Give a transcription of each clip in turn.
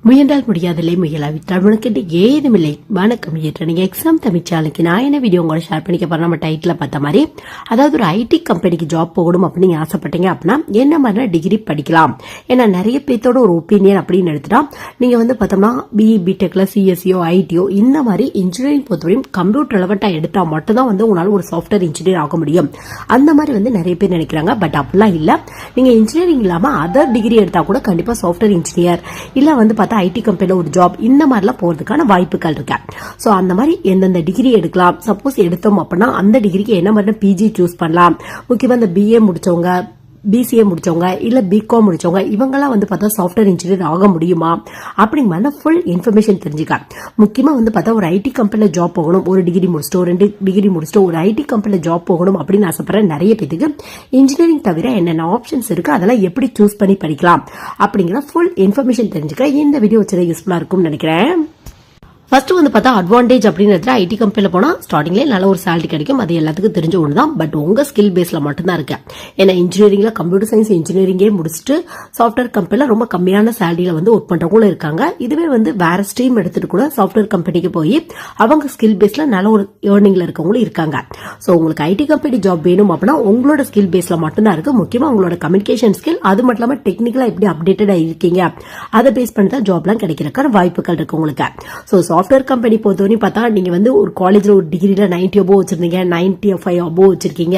முயன்றால் முடியாதில்லை, முயலாவிட்டால் உனக்கு ஏதுமில்லை. வணக்கம். நீங்க எக்ஸாம் தமிழ்ச்சாலைக்கு நான் என்ன வீடியோ உங்களை ஷேர் பண்ணிக்க போறேன். நம்ம டைட்டில் பார்த்த மாதிரி, அதாவது ஒரு ஐடி கம்பெனிக்கு ஜாப் போகணும் அப்படின்னு நீங்க ஆசைப்பட்டீங்க அப்படின்னா என்ன மாதிரி டிகிரி படிக்கலாம். ஏன்னா நிறைய பேர்த்தோட ஒரு ஒப்பீனியன் அப்படின்னு எடுத்துட்டா நீங்க வந்து பார்த்தோம்னா பிஇ பிடெக்ல சிஎஸ்சியோ ஐடியோ இந்த மாதிரி இன்ஜினியரிங் பொறுத்தவரையும் கம்ப்யூட்டர் ரெலவெண்டா எடுத்தா மட்டும் தான் வந்து உங்களால ஒரு சாஃப்ட்வேர் இன்ஜினியர் ஆக முடியும். அந்த மாதிரி வந்து நிறைய பேர் நினைக்கிறாங்க. பட் அப்படிலாம் இல்ல. நீங்க இன்ஜினியரிங் இல்லாம அதர் டிகிரி எடுத்தா கூட கண்டிப்பா சாஃப்ட்வேர் இன்ஜினியர் இல்ல வந்து பார்த்தா ஐடி கம்பெனில ஒரு ஜாப் இந்த மாதிரிலாம் போறதுக்கான வாய்ப்புகள் இருக்கு. சோ அந்த மாதிரி எந்தெந்த டிகிரி எடுக்கலாம், சப்போஸ் எடுத்தோம் அப்படின்னா அந்த டிகிரிக்கு என்ன மாதிரி பிஜி சூஸ் பண்ணலாம். முக்கியமா இந்த பிஏ முடிச்சவங்க, பிசிஏ முடிச்சவங்க இல்ல பிகாம் முடிச்சவங்க இவங்கெல்லாம் வந்து பார்த்தா சாஃப்ட்வேர் இன்ஜினியர் ஆக முடியுமா அப்படிங்கிற ஃபுல் இன்ஃபர்மேஷன் தெரிஞ்சுக்க. முக்கியமா வந்து பார்த்தா ஒரு ஐடி கம்பெனில ஜாப் போகணும், ஒரு டிகிரி முடிச்சிட்டோ 2 டிகிரி முடிச்சிட்டோ ஒரு ஐடி கம்பெனில ஜாப் போகணும் அப்படின்னு ஆசைப்படுற நிறைய பேருக்கு இன்ஜினியரிங் தவிர என்னென்ன ஆப்ஷன்ஸ் இருக்கு, அதெல்லாம் எப்படி சூஸ் பண்ணி படிக்கலாம் அப்படிங்கிற ஃபுல் இன்ஃபர்மேஷன் தெரிஞ்சுக்க இந்த வீடியோ வச்சு யூஸ்ஃபுல்லா இருக்கும்னு நினைக்கிறேன். ஃபர்ஸ்ட் வந்து பார்த்தா அட்வான்டேஜ் அப்படின்னு ஐடி கம்பெனில போனா ஸ்டார்டிங்லேயே நல்ல ஒரு சேலரி கிடைக்கும். அது எல்லாத்துக்கும் தெரிஞ்ச ஒன்று தான். பட் உங்க ஸ்கில் பேஸ்ல மட்டும்தான் இருக்கு. ஏன்னா இன்ஜினியரிங்ல கம்ப்யூட்டர் சயின்ஸ் இன்ஜினியரிங்கே முடிச்சுட்டு சாஃப்ட்வேர் கம்பெனில ரொம்ப கம்மியான சேலரியில வந்து ஒர்க் பண்றவங்களும் இருக்காங்க. இதுவே வந்து வேற ஸ்ட்ரீம் எடுத்துட்டு கூட சாஃப்ட்வேர் கம்பெனிக்கு போய் அவங்க ஸ்கில் பேஸ்ல நல்ல ஒரு ஏர்னிங்ல இருக்கவங்களும் இருக்காங்க. ஸோ உங்களுக்கு ஐடி கம்பெனி ஜாப் வேணும் அப்படின்னா உங்களோட ஸ்கில் பேஸ்ல மட்டும்தான் இருக்கு. முக்கியமா உங்களோட கம்யூனிகேஷன் ஸ்கில், அது மட்டும் இல்லாம டெக்னிக்கலா எப்படி அப்டேட்டடா இருக்கீங்க அதை பேஸ் பண்ணி தான் ஜாப்லாம் கிடைக்கிறதுக்கான வாய்ப்புகள் இருக்கு உங்களுக்கு. ஸோ சாஃப்ட்வேர் கம்பெனி பொறுத்தவரைக்கும் பார்த்தா நீங்க வந்து ஒரு காலேஜ்ல ஒரு டிகிரில 90 அபோவ் வச்சிருந்தீங்க, 95 அபோவ் வச்சிருக்கீங்க,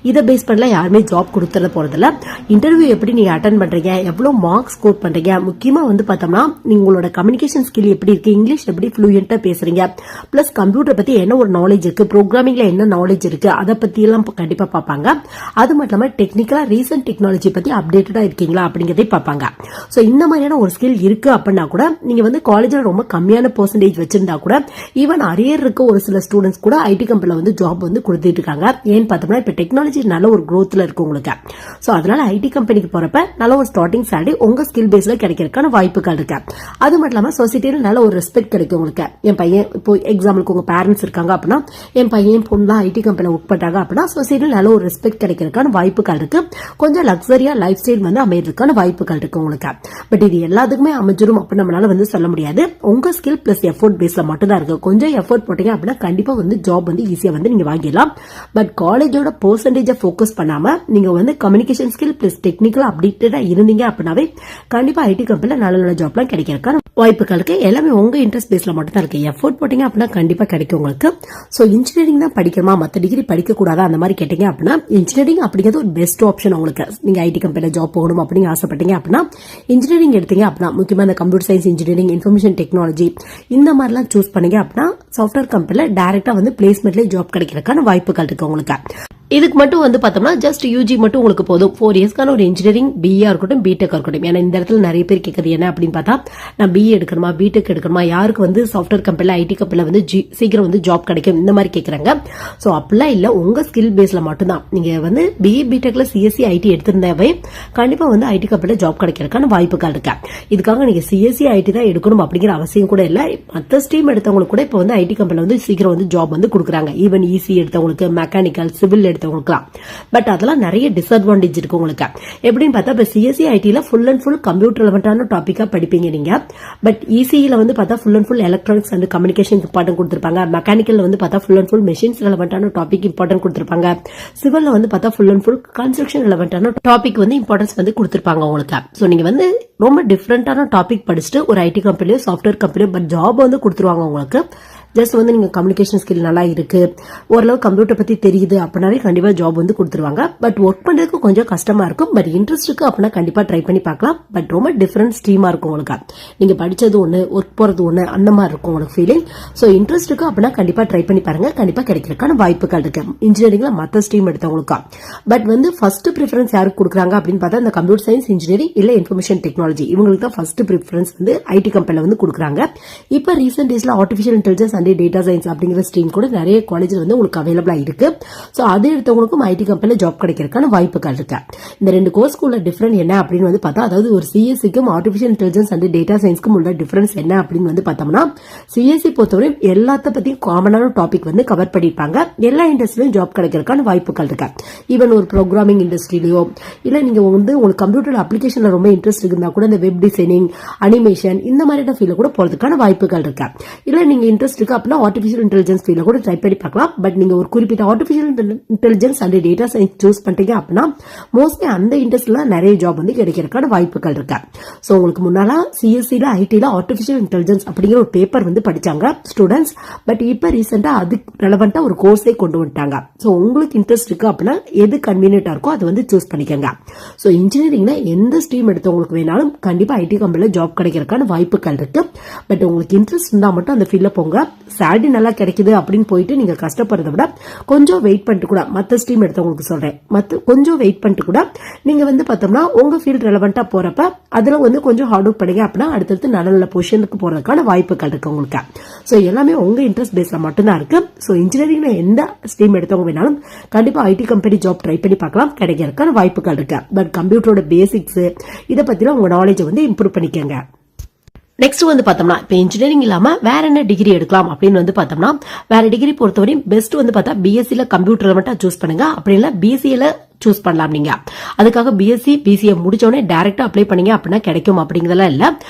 இதை பேஸ் பண்ணல யாருமே ஜாப் கொடுத்துட போறதில்ல. இன்டர்வியூ எப்படி நீங்க அட்டன் பண்றீங்க, எவ்வளவு மார்க்ஸ் ஸ்கோர் பண்றீங்க, முக்கியமா வந்து பார்த்தோம்னா உங்களோட கம்யூனிகேஷன் ஸ்கில் எப்படி இருக்கு, இங்கிலீஷ் எப்படி ஃப்ளூயண்டா பேசுறீங்க, பிளஸ் கம்ப்யூட்டர் பத்தி என்ன ஒரு நாலேஜ் இருக்கு, ப்ரோக்ராமிங்ல என்ன நாலேஜ் இருக்கு, அதை பத்தி எல்லாம் கண்டிப்பா பார்ப்பாங்க. அது மட்டும் இல்லாம டெக்னிக்கலா ரீசன்ட் டெக்னாலஜி பத்தி அப்டேட்டடா இருக்கீங்களா அப்படிங்கறதை பார்ப்பாங்க. சோ இந்த மாதிரியான ஒரு ஸ்கில் இருக்கு அப்படின்னா கூட நீங்க வந்து காலேஜ்ல ரொம்ப கம்மியான பெர்சன்டேஜ் வச்சிருந்தா கூட ஈவன் அரியர் இருக்க ஒரு சில ஸ்டூடெண்ட்ஸ் கூட ஐடி கம்பெனில வந்து ஜாப் வந்து கொடுத்துட்டு இருக்காங்க. ஏன்னு பார்த்தோம்னா இப்ப டெக்னாலஜி நல்ல ஒரு growthல இருக்கு உங்களுக்கு. சோ அதனால ஐடி கம்பெனிக்கு போறப்ப நல்ல ஒரு ஸ்டார்டிங் சேலரி உங்க ஸ்கில் பேஸ்ல கிடைக்கிறதுக்கான வாய்ப்புகள் இருக்கு. அது மட்டும் இல்லாம சொசைட்டில நல்ல ஒரு ரெஸ்பெக்ட் கிடைக்கும் உங்களுக்கு. என் பையன் இப்போ எக்ஸாம்பிளுக்கு உங்க பேரண்ட்ஸ் இருக்காங்க அப்படின்னா என் பையன் பொண்ணு ஐடி கம்பெனில ஒர்க் பண்றாங்க அப்படின்னா சொசைட்டில நல்ல ஒரு ரெஸ்பெக்ட் கிடைக்கிறதுக்கான வாய்ப்புகள் இருக்கு. கொஞ்சம் லக்ஸரியா லைஃப் ஸ்டைல் வந்து அமையறதுக்கான வாய்ப்புகள் இருக்கு உங்களுக்கு. பட் இது எல்லாத்துக்குமே அமைஞ்சிரும் அப்படின்னு நம்மளால வந்து சொல்ல முடியாது. உங்க ஸ்கில் பிளஸ் எஃபோர்ட் பேஸ்ல மட்டும் தான் இருக்கு. கொஞ்சம் எஃபோர்ட் போட்டீங்க அப்படின்னா கண்டிப்பா வந்து ஜாப் வந்து ஈஸியா வந்து நீங்க வாங்கிடலாம். பட் காலேஜோட பெர்சன்டேஜ் போக்கஸ் பண்ணாம நீங்க வந்து கம்யூனிகேஷன் ஸ்கில் பிளஸ் டெக்னிக்கல் அப்டேட்டடா இருந்தீங்க அப்படின்னாவே கண்டிப்பா ஐடி கம்பெனில நல்ல நல்ல ஜாப்லாம் கிடைக்கிறதுக்கான வாய்ப்புகளுக்கு எல்லாமே உங்க இன்ட்ரெஸ்ட் பேஸ்ல மட்டும் தான் இருக்கு. எஃபோர்ட் போட்டீங்க அப்படின்னா கண்டிப்பா கிடைக்கும் உங்களுக்கு. சோ இன்ஜினியரிங் தான் படிக்கணுமா, மத்த டிகிரி படிக்க கூடாதா அந்த மாதிரி கேட்டீங்க அப்படின்னா இன்ஜினியரிங் அப்படிங்கிறது ஒரு பெஸ்ட் ஆப்ஷன் உங்களுக்கு. நீங்க ஐடி கம்பெனில ஜாப் போகணும் அப்படின்னு ஆசைப்பட்டீங்க அப்படின்னா இன்ஜினியரிங் எடுத்தீங்க அப்படின்னா முக்கியமா இந்த computer science engineering, information technology இந்த மாதிரிலாம் சூஸ் பண்ணீங்க அப்படின்னா சாஃப்ட்வேர் கம்பெனில டைரக்டா வந்து பிளேஸ்மெண்ட்ல ஜாப் கிடைக்கிறதுக்கான வாய்ப்புகள் இருக்கு உங்களுக்கு. இதுக்கு மட்டும் வந்து பார்த்தோம்னா ஜஸ்ட் யூஜி மட்டும் உங்களுக்கு போதும். 4 இயர்ஸ்க்கான ஒரு இன்ஜினியரிங் பிஏ இருக்கட்டும் பிடெக் இருக்கட்டும். ஏன்னா இந்த இடத்துல நிறைய பேர் கேட்கறது என்ன அப்படின்னு பார்த்தா நான் பிஏ எடுக்கணுமா பிடெக் எடுக்கணுமா, யாருக்கு வந்து சாஃப்ட்வேர் கம்பெனில ஐடி கம்பெனில வந்து சீக்கிரம் வந்து ஜாப் கிடைக்கும் இந்த மாதிரி கேட்கறாங்க. சோ அப்படிலாம் இல்ல, உங்க ஸ்கில் பேஸ்ல மட்டும்தான். நீங்க வந்து பிஏ பிடெக்ல சிஎஸ்சி ஐடி எடுத்திருந்தாவே கண்டிப்பா வந்து ஐடி கம்பெனில ஜாப் கிடைக்கிறதுக்கான வாய்ப்புகள் இருக்கு. இதுக்காக நீங்க சிஎஸ்சி ஐடி தான் எடுக்கணும் அப்படிங்கிற அவசியம் கூட இல்ல. மற்ற ஸ்ட்ரீம் எடுத்தவங்களுக்கு கூட இப்ப வந்து ஐடி கம்பெனில வந்து சீக்கிரம் வந்து ஜாப் வந்து கொடுக்குறாங்க. ஈவன் இசி எடுத்தவங்களுக்கு, மெக்கானிக்கல், சிவில் பட் அதெல்லாம் நிறைய டிஸ்அட்வான்டேஜ் இருக்கு உங்களுக்கு. எப்படின்னு பார்த்தா இப்ப சிஎஸ்சி ஐடில ஃபுல் அண்ட் ஃபுல் கம்ப்யூட்டர் ரெலவெண்டான டாபிக்கா படிப்பீங்க நீங்க. பட் இசியில வந்து பார்த்தா full and full electronics and communication important கொடுத்திருப்பாங்க. மெக்கானிக்கல் வந்து பார்த்தா ஃபுல் அண்ட் ஃபுல் மெஷின்ஸ் ரெலவெண்டான டாபிக் இம்பார்ட்டன்ட் கொடுத்திருப்பாங்க. சிவில்ல வந்து பார்த்தா ஃபுல் அண்ட் ஃபுல் கன்ஸ்ட்ரக்ஷன் ரெலவெண்டான டாபிக் வந்து இம்பார்ட்டன்ஸ் வந்து கொடுத்திருப்பாங்க உங்களுக்கு. சோ நீங்க வந்து ரொம்ப டிஃபரெண்டான டாபிக் படிச்சுட்டு ஒரு ஐடி கம்பெனியோ சாஃப்ட்வேர் கம்பெனியோ பட் ஜாப் வந்து கொடுத்துருவாங்க உங்களுக்கு. ஜஸ்ட் வந்து நீங்க கம்யூனிகேஷன் ஸ்கில் நல்லா இருக்கு, ஓரளவு கம்ப்யூட்டர் பத்தி தெரியுது அப்படின்னாவே கண்டிப்பா ஜாப் வந்து கொடுத்துருவாங்க. பட் ஒர்க் பண்றதுக்கு கொஞ்சம் கஷ்டமா இருக்கும். பட் இன்ட்ரெஸ்ட் இருக்கு அப்படின்னா கண்டிப்பா ட்ரை பண்ணி பார்க்கலாம். பட் ரொம்ப டிஃபரெண்ட் ஸ்ட்ரீமா இருக்கும் உங்களுக்கு. நீங்க படிச்சது ஒண்ணு, ஒர்க் போறது ஒண்ணு, அந்த மாதிரி இருக்கும் உங்களுக்கு ஃபீலிங். சோ இன்ட்ரெஸ்ட் இருக்கு அப்படின்னா கண்டிப்பா ட்ரை பண்ணி பாருங்க. கண்டிப்பா கிடைக்கிறதுக்கான வாய்ப்புகள் இருக்கு இன்ஜினியரிங்ல மற்ற ஸ்ட்ரீம் எடுத்தவங்களுக்கு. பட் வந்து ஃபர்ஸ்ட் ப்ரிஃபரன்ஸ் யாருக்கு கொடுக்குறாங்க அப்படின்னு பார்த்தா இந்த கம்ப்யூட்டர் சயின்ஸ் இன்ஜினியரிங் இல்ல இன்ஃபர்மேஷன் டெக்னாலஜி இவங்களுக்கு தான் ஃபர்ஸ்ட் ப்ரிஃபரன்ஸ் வந்து ஐடி கம்பெனில வந்து கொடுக்குறாங்க. இப்ப ரீசென்ட் டேஸ்ல artificial intelligence and data science அப்படிங்கிற ஸ்ட்ரீம் கூட நிறைய காலேஜ்ல வந்து உங்களுக்கு அவைலபிளா இருக்கு. சோ அது எடுத்தவங்களுக்கும் ஐடி கம்பெனில ஜாப் கிடைக்கிறதுக்கான வாய்ப்புகள் இருக்கு. இந்த ரெண்டு கோர்ஸ்க்குள்ள டிஃபரெண்ட் என்ன அப்படின்னு வந்து பார்த்தா, அதாவது ஒரு சிஎஸ்சிக்கும் ஆர்டிபிஷியல் இன்டெலிஜென்ஸ் அண்ட் டேட்டா சயின்ஸ்க்கும் உள்ள டிஃபரன்ஸ் என்ன அப்படின்னு வந்து பார்த்தோம்னா, சிஎஸ்சி பொறுத்தவரை எல்லாத்த பத்தியும் காமனான டாபிக் வந்து கவர் பண்ணிருப்பாங்க. எல்லா இண்டஸ்ட்ரியிலும் ஜாப் கிடைக்கிறதுக்கான வாய்ப்புகள் இருக்கு. ஈவன் ஒரு ப்ரோக்ராமிங் இண்டஸ்ட்ரியிலயோ இல்ல நீங்க வந்து உங்களுக்கு கம்ப்யூட்டர் அப்ளிகேஷன்ல ரொம்ப இன்ட்ரெஸ்ட் இருந்தா கூட இந்த வெப் டிசைனிங், அனிமேஷன் இந்த மாதிரியான ஃபீல்ட்ல கூட போறதுக்கான வாய்ப்புகள் இருக்கு. இல்ல நீங்க இன்ட்ரெஸ்ட் இருக்கு அப்படின்னா ஆர்டிபிஷியல் இன்டெலிஜென்ஸ் ஃபீல்ட்ல கூட ட்ரை பண்ணி பார்க்கலாம். பட் நீங்க ஒரு குறிப்பிட்ட artificial intelligence and data science choose பண்ணிட்டீங்க அப்படின்னா மோஸ்ட்லி அந்த இண்டஸ்ட்ரியில நிறைய ஜாப் வந்து கிடைக்கிறதுக்கான வாய்ப்புகள் இருக்கு. சோ உங்களுக்கு முன்னால சிஎஸ்சில ஐடில ஆர்டிபிஷியல் இன்டெலிஜென்ஸ் அப்படிங்கிற ஒரு பேப்பர் வந்து படிச்சாங்க ஸ்டூடெண்ட்ஸ். பட் இப்ப ரீசெண்டா அது ரெலவெண்டா ஒரு கோர்ஸே கொண்டு வந்துட்டாங்க. சோ உங்களுக்கு இன்ட்ரெஸ்ட் இருக்கு அப்படின்னா எது கன்வீனியன்டா இருக்கோ அதை வந்து சூஸ் பண்ணிக்கோங்க. சோ இன்ஜினியரிங்ல எந்த ஸ்ட்ரீம் எடுத்தவங்களுக்கு வேணாலும் கண்டிப்பா ஐடி கம்பெனில ஜாப் கிடைக்கிறதுக்கான வாய்ப்புகள் இருக்கு. பட் உங்களுக்கு இன்ட்ரெஸ்ட் இருந்தா மட்டும் அந்த ஃபீல்ட்ல போங்க. சேலரி நல்லா கிடைக்குது அப்படின்னு போயிட்டு நீங்க கஷ்டப்படுறத விட கொஞ்சம் வெயிட் பண்ணிட்டு கூட, மத்த ஸ்ட்ரீம் எடுத்தவங்களுக்கு சொல்றேன், கொஞ்சம் வெயிட் பண்ணிட்டு கூட நீங்க வந்து பார்த்தோம்னா உங்க ஃபீல்ட் ரெலவெண்டா போறப்ப அதுல வந்து கொஞ்சம் ஹார்ட் ஒர்க் பண்ணுங்க அப்படின்னா அடுத்தடுத்து நல்ல நல்ல பொசிஷனுக்கு போறதுக்கான வாய்ப்புகள் இருக்கு உங்களுக்கு. சோ எல்லாமே உங்க இன்ட்ரெஸ்ட் பேஸ்ல மட்டும்தான் இருக்கு. சோ இன்ஜினியரிங்ல எந்த ஸ்ட்ரீம் எடுத்தவங்க வேணாலும் கண்டிப்பா ஐடி கம்பெனி ஜாப் ட்ரை பண்ணி பார்க்கலாம், கிடைக்கிறதுக்கான வாய்ப்புகள் இருக்கு. பட் கம்ப்யூட்டரோட பேசிக்ஸ் இதை பத்தின உங்க நாலேஜ் வந்து இம்ப்ரூவ் பண்ணிக்கங்க. நெக்ஸ்ட் வந்து பார்த்தோம்னா இப்ப இன்ஜினியரிங் இல்லாம வேற என்ன டிகிரி எடுக்கலாம் அப்படின்னு வந்து பார்த்தோம்னா, வேற டிகிரி பொறுத்தவரை பெஸ்ட் வந்து பார்த்தா பிஎஸ்சில கம்ப்யூட்டர் மட்டும் சூஸ் பண்ணுங்க. அப்படி இல்ல பிஎஸ்சில சூஸ் பண்ணலாம். நீங்க அதுக்காக பிஎஸ்சி பிசிஏ முடிச்சோடனே டைரக்டா அப்ளை பண்ணீங்க அப்படின்னா கிடைக்கும் அப்படிங்கறதெல்லாம் இல்ல.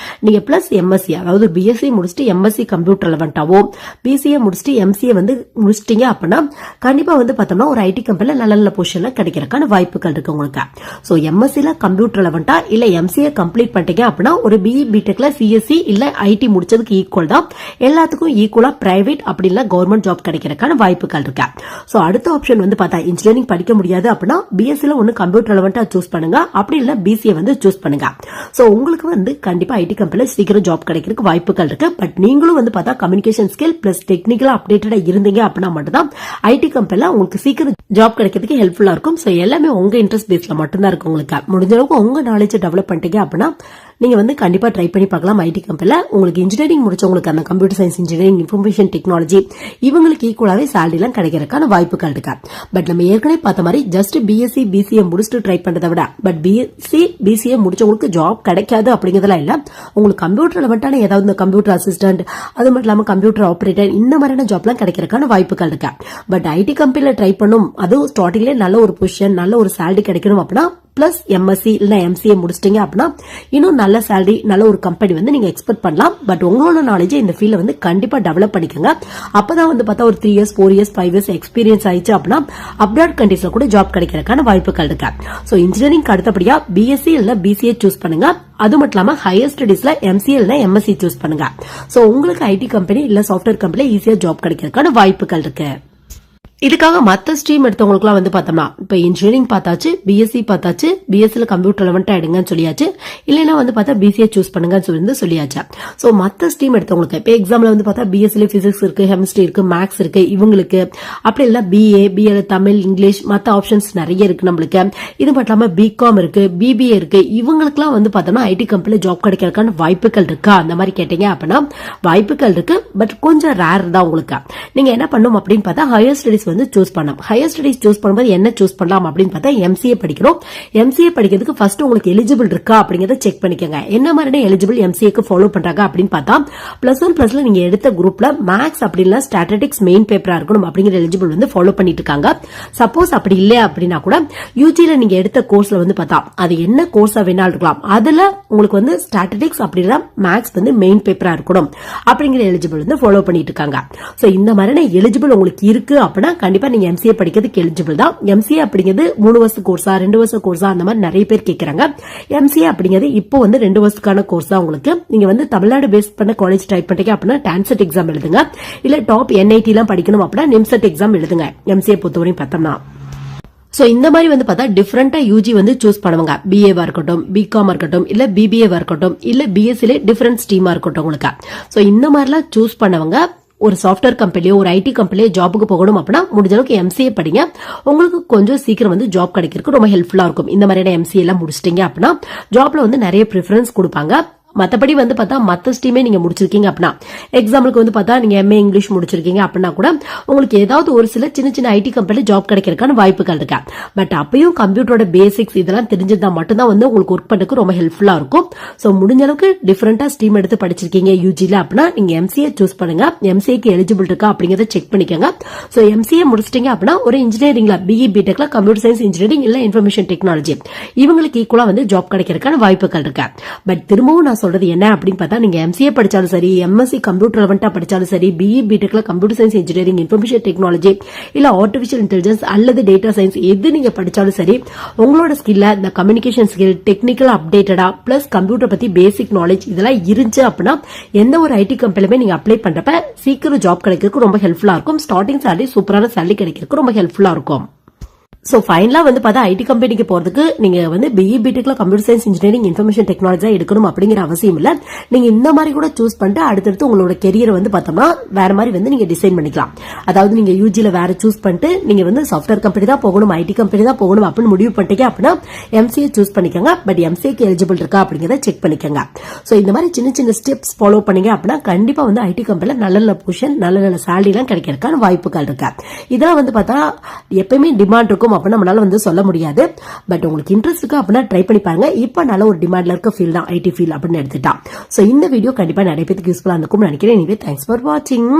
நீங்க பிளஸ் எம்எஸ்சி, அதாவது பிஎஸ்சி முடிச்சுட்டு எம்எஸ்சி கம்ப்யூட்டர் ரெலவெண்டாவோ பிசிஏ முடிச்சுட்டு எம்சிஏ வந்து முடிச்சிட்டீங்க அப்படின்னா கண்டிப்பா வந்து பார்த்தோம்னா ஒரு ஐடி கம்பெனில நல்ல நல்ல பொசிஷன்ல கிடைக்கிறதுக்கான வாய்ப்புகள் இருக்கு உங்களுக்கு. சோ எம்எஸ்சில கம்ப்யூட்டர் ரெலவெண்டா இல்ல எம்சிஏ கம்ப்ளீட் பண்ணிட்டீங்க அப்படின்னா ஒரு பிஇ பிடெக்ல சிஎஸ்சி இல்ல ஐடி முடிச்சதுக்கு ஈக்குவல் தான். எல்லாத்துக்கும் ஈக்குவலா பிரைவேட் அப்படி இல்ல கவர்மெண்ட் ஜாப் கிடைக்கிறதுக்கான வாய்ப்புகள் இருக்கு. சோ அடுத்த ஆப்ஷன் வந்து பார்த்தா இன்ஜினியரிங் படிக்க முடியாது அப்படின்னா பிஎஸ்சில ஒன்னு கம்ப்யூட்டர் ரெலவெண்டா சூஸ் பண்ணுங்க, அப்படி இல்ல பிசிஏ வந்து சூஸ் பண்ணுங்க. சோ உங்களுக்கு வந்து கண்டிப்பா ஐடி கம்பெனில சீக்கிரம் ஜாப் கிடைக்கிறதுக்கு வாய்ப்புகள் இருக்கு. பட் நீங்களும் வந்து பார்த்தா கம்யூனிகேஷன் ஸ்கில் பிளஸ் டெக்னிக்கலா அப்டேட்டடா இருந்தீங்க அப்படின்னா மட்டும்தான் ஐடி கம்பெனில உங்களுக்கு சீக்கிரம் ஜாப் கிடைக்கிறதுக்கு ஹெல்ப்ஃபுல்லா இருக்கும். சோ எல்லாமே உங்க இன்ட்ரெஸ்ட் பேஸ்ல மட்டும்தான் இருக்கு. உங்களுக்கு முடிஞ்ச அளவுக்கு உங்க நாலேஜ் டெவலப் பண்ணிட்டீங்க அப்படின்னா நீங்க வந்து கண்டிப்பா ட்ரை பண்ணி பார்க்கலாம் ஐடி கம்பெனில. உங்களுக்கு இன்ஜினியரிங் முடிச்சவங்களுக்கு அந்த computer science engineering, information technology இவங்களுக்கு ஈக்குவலாவே சேலரி எல்லாம் கிடைக்கிறதுக்கான வாய்ப்புகள் இருக்கு. பட் நம்ம ஏற்கனவே பார்த்த மாதிரி ஜஸ்ட் பிஎஸ்சி பிசிஏ முடிச்சுட்டு ட்ரை பண்றதை விட பட் பிஎஸ்சி பிசிஏ முடிச்சவங்களுக்கு ஜாப் கிடைக்காது அப்படிங்கறதெல்லாம் இல்ல. உங்களுக்கு கம்ப்யூட்டர் ரெலவெண்டான ஏதாவது இந்த கம்ப்யூட்டர் அசிஸ்டன்ட், அது மட்டும் இல்லாம கம்ப்யூட்டர் ஆபரேட்டர் இந்த மாதிரியான ஜாப்லாம் கிடைக்கிறதுக்கான வாய்ப்புகள் இருக்கு. பட் ஐடி கம்பெனில ட்ரை பண்ணும், அதுவும் ஸ்டார்டிங்ல நல்ல ஒரு பொசிஷன் நல்ல ஒரு சேலரி கிடைக்கணும் அப்படின்னா பிளஸ் எம்எஸ்சி இல்ல எம்சிஏ முடிச்சிட்டீங்க அப்படின்னா இன்னும் நல்ல சேலரி நல்ல ஒரு கம்பெனி வந்து நீங்க எக்ஸ்பெக்ட் பண்ணலாம். பட் உங்களோட நாலேஜ் இந்த ஃபீல்ட்ல வந்து கண்டிப்பா டெவலப் பண்ணிக்கோங்க. அப்பதான் வந்து பார்த்தா ஒரு 3 இயர்ஸ் 4 இயர்ஸ் 5 இயர்ஸ் எக்ஸ்பீரியன்ஸ் ஆயிடுச்சு அப்படின்னா அப்ராட் கண்ட்ரீஸ்ல கூட ஜாப் கிடைக்கிறதுக்கான வாய்ப்புகள் இருக்கு. சோ இன்ஜினியரிங் அடுத்தபடியா பிஎஸ்சி இல்ல பிசிஏ சூஸ் பண்ணுங்க. அது மட்டும் இல்லாம ஹையர் ஸ்டடீஸ்ல எம்சிஏ இல்ல எம்எஸ்சி சூஸ் பண்ணுங்க. சோ உங்களுக்கு ஐடி கம்பெனி இல்ல சாஃப்ட்வேர் கம்பெனி ஈஸியா ஜாப் கிடைக்கிறதுக்கான வாய்ப்புகள் இருக்கு. இதுக்காக மத்த ஸ்ட்ரீம் எடுத்தவங்களுக்கு வந்து பார்த்தோம்னா இப்ப இன்ஜினியரிங் பார்த்தாச்சு, பிஎஸ்சி பார்த்தாச்சு, பிஎஸ்சில கம்ப்யூட்டர் ரெலவெண்டா எடுங்கன்னு சொல்லியாச்சு, இல்லைன்னா வந்து பார்த்தா பிசிஏ சூஸ் பண்ணுங்கன்னு சொல்லியாச்சு. சோ மத்த ஸ்ட்ரீம் எடுத்தவங்களுக்கு இப்ப எக்ஸாம்ல வந்து பார்த்தா பிஎஸ்சில பிசிக்ஸ் இருக்கு, கெமிஸ்ட்ரி இருக்கு, மேக்ஸ் இருக்கு இவங்களுக்கு. அப்படி இல்ல பிஏ தமிழ் இங்கிலீஷ் மத்த ஆப்ஷன்ஸ் நிறைய இருக்கு நம்மளுக்கு. இது மட்டும் இல்லாம பிகாம் இருக்கு, பிபிஏ இருக்கு. இவங்களுக்குலாம் வந்து பார்த்தோம்னா ஐடி கம்பெனில ஜாப் கிடைக்கிறதுக்கான வாய்ப்புகள் இருக்கா அந்த மாதிரி கேட்டீங்க அப்படின்னா வாய்ப்புகள் இருக்கு. பட் கொஞ்சம் ரேர் தான் உங்களுக்கு. நீங்க என்ன பண்ணும் அப்படின்னு பார்த்தா ஹையர் ஸ்டடிஸ் வந்து சூஸ் பண்ணலாம். ஹையர் ஸ்டடிஸ் சூஸ் பண்ணும்போது என்ன சூஸ் பண்ணலாம் அப்படின்னு பார்த்தா எம்சிஏ படிக்கிறோம். எம்சிஏ படிக்கிறதுக்கு ஃபர்ஸ்ட் உங்களுக்கு எலிஜிபிள் இருக்கா அப்படிங்கறத செக் பண்ணிக்கோங்க. என்ன மாதிரியான எலிஜிபிள் எம்சிஏக்கு ஃபாலோ பண்றாங்க அப்படின்னு பார்த்தா +1 +ல நீங்க எடுத்த குரூப்ல மேக்ஸ் அப்படி இல்ல ஸ்டாட்டிஸ்டிக்ஸ் மெயின் பேப்பரா இருக்கணும் அப்படிங்கிற எலிஜிபிள் வந்து ஃபாலோ பண்ணிட்டு இருக்காங்க. சப்போஸ் அப்படி இல்ல அப்படின்னா கூட யூஜில நீங்க எடுத்த கோர்ஸ்ல வந்து பார்த்தா அது என்ன கோர்ஸா வேணாலும் இருக்கலாம், அதுல உங்களுக்கு வந்து ஸ்டாட்டிஸ்டிக்ஸ் அப்படின்னா மேக்ஸ் வந்து மெயின் பேப்பரா இருக்கணும் அப்படிங்கிற எலிஜிபிள் வந்து ஃபாலோ பண்ணிட்டு இருக்காங்க. சோ இந்த மாதிரியான எலிஜிபிள் உங்களுக்கு இருக்கு அப்படின்னா கண்டிப்பா நீங்க எம்சிஏ படிக்கிறதுக்கு எலிஜிபிள் தான். எம்சிஏ அப்படிங்கிறது 3 வருஷ கோர்ஸா 2 வருஷ கோர்ஸா அந்த மாதிரி நிறைய பேர் கேட்கறாங்க. எம்சிஏ அப்படிங்கிறது இப்போ வந்து 2 வருஷத்துக்கான கோர்ஸ் தான் உங்களுக்கு. நீங்க வந்து தமிழ்நாடு பேஸ் பண்ண காலேஜ் ட்ரை பண்றீங்க அப்படின்னா டான்செட் எக்ஸாம் எழுதுங்க. இல்ல டாப் என்ஐடி எல்லாம் படிக்கணும் அப்படின்னா நிம்செட் எக்ஸாம் எழுதுங்க. எம்சிஏ பொறுத்தவரையும் பார்த்தோம்னா சோ இந்த மாதிரி வந்து பார்த்தா டிஃபரெண்டா யூஜி வந்து சூஸ் பண்ணுவாங்க. பிஏவா இருக்கட்டும், பிகாம் இருக்கட்டும், இல்ல பிபிஏவா இருக்கட்டும், இல்ல பிஎஸ்சில டிஃபரெண்ட் ஸ்ட்ரீமா இருக்கட்டும் உங்களுக்கு. சோ இந்த மாதிரிலாம் சூஸ் பண்ணவங்க ஒரு சாஃப்ட்வேர் கம்பெனியோ ஒரு ஐடி கம்பெனியோ ஜாபுக்கு போகணும் அப்படின்னா முடிஞ்ச அளவுக்கு எம்சிஏ படிங்க. உங்களுக்கு கொஞ்சம் சீக்கிரம் வந்து ஜாப் கிடைக்கிறதுக்கு ரொம்ப ஹெல்ப்ஃபுல்லா இருக்கும். இந்த மாதிரியான எம்சிஏ எல்லாம் முடிச்சிட்டீங்க அப்படின்னா ஜாப்ல வந்து நிறைய ப்ரிஃபரன்ஸ் கொடுப்பாங்க. மத்தபடி வந்து பார்த்தா மத்த ஸ்ட்ரீமே நீங்க முடிச்சிருக்கீங்க அப்படின்னா, எக்ஸாம்பிளுக்கு வந்து பார்த்தா நீங்க MA இங்கிலீஷ் முடிச்சிருக்கீங்க அப்படின்னா கூட உங்களுக்கு ஏதாவது ஒரு சில சின்ன சின்ன ஐடி கம்பெனில ஜாப் கிடைக்கிறதுக்கான வாய்ப்புகள் இருக்கு. பட் அப்பயும் கம்ப்யூட்டரோட பேசிக்ஸ் இதெல்லாம் தெரிஞ்சதா மட்டும்தான் வந்து உங்களுக்கு ஒர்க் பண்றதுக்கு ரொம்ப ஹெல்ப்ஃபுல்லா இருக்கும். சோ முடிஞ்ச அளவுக்கு டிஃபரெண்டா ஸ்ட்ரீம் எடுத்து படிச்சிருக்கீங்க யூஜில அப்படின்னா நீங்க MCA சூஸ் பண்ணுங்க. MCAக்கு எலிஜிபிள் இருக்கா அப்படிங்கறத செக் பண்ணிக்கோங்க. சோ MCA முடிச்சிட்டீங்க அப்படின்னா ஒரு இன்ஜினியரிங்ல BE BTechல கம்ப்யூட்டர் சயின்ஸ் இன்ஜினியரிங் இல்ல இன்ஃபர்மேஷன் டெக்னாலஜி இவங்களுக்கு ஈக்குவலா வந்து ஜாப் கிடைக்கிறதுக்கான வாய்ப்புகள் இருக்கு. பட் திரும்பவும் நான் சொல்றது என்ன அப்படின்னு பார்த்தா, நீங்க MCA படிச்சாலும் சரி, MSc கம்ப்யூட்டர் ரெலவெண்டா படிச்சாலும் சரி, BE BTechல computer science engineering information technology இல்ல ஆர்டிபிஷியல் இன்டெலிஜென்ஸ் அல்லது டேட்டா சயின்ஸ் எது நீங்க படிச்சாலும் சரி, உங்களோட ஸ்கில்ல இந்த கம்யூனிகேஷன் ஸ்கில், டெக்னிக்கல் அப்டேட்டடா பிளஸ் கம்ப்யூட்டர் பத்தி பேசிக் நாலேஜ் இதெல்லாம் இருந்துச்சு அப்படின்னா எந்த ஒரு ஐடி கம்பெனிலுமே நீங்க அப்ளை பண்றப்ப சீக்கிரம் ஜாப் கிடைக்கிறதுக்கு ரொம்ப ஹெல்ப்ஃபுல்லா இருக்கும். ஸ்டார்டிங் சேலரி சூப்பரான சேலரி கிடைக்கிறதுக்கு ரொம்ப ஹெல்ப்ஃபுல்லா இருக்கும். சோ ஃபைனலா வந்து பார்த்தா ஐடி கம்பெனிக்கு போறதுக்கு நீங்க வந்து BE BTechல computer science engineering information technology எடுக்கணும் அப்படிங்கிற அவசியம் இல்ல. நீங்க இந்த மாதிரி கூட சூஸ் பண்ணிட்டு அடுத்தடுத்து உங்களோட கெரியரை வந்து பார்த்தோம்னா வேற மாதிரி வந்து நீங்க டிசைன் பண்ணிக்கலாம். அதாவது நீங்க யூஜில வேற சூஸ் பண்ணிட்டு நீங்க வந்து சாஃப்ட்வேர் கம்பெனி தான் போகணும், ஐடி கம்பெனி தான் போகணும் அப்படின்னு முடிவு பண்ணிட்டீங்க அப்படின்னா MCA சூஸ் பண்ணிக்கோங்க. பட் MCAக்கு எலிஜிபிள் இருக்கா அப்படிங்கறத செக் பண்ணிக்கோங்க. சோ இந்த மாதிரி சின்ன சின்ன ஸ்டெப்ஸ் ஃபாலோ பண்ணீங்க அப்படின்னா கண்டிப்பா வந்து ஐடி கம்பெனில நல்ல நல்ல பொசிஷன், நல்ல நல்ல சேலரி எல்லாம் கிடைக்கிறதுக்கான வாய்ப்புகள் இருக்கு. இதெல்லாம் வந்து பார்த்தா எப்பயுமே டிமாண்ட் இருக்கும் அப்படின்னு நம்மளால வந்து சொல்ல முடியாது. பட் உங்களுக்கு இன்ட்ரெஸ்ட் இருக்கு அப்படின்னா ட்ரை பண்ணி பாருங்க. இப்ப நல்ல ஒரு டிமாண்ட்ல இருக்க ஃபீல்ட் தான் ஐடி ஃபீல்ட் அப்படின்னு எடுத்துட்டா. சோ இந்த வீடியோ கண்டிப்பா நிறைய பேருக்கு யூஸ்ஃபுல்லா இருக்கும்னு நினைக்கிறேன். தேங்க்ஸ் ஃபார் வாட்சிங்.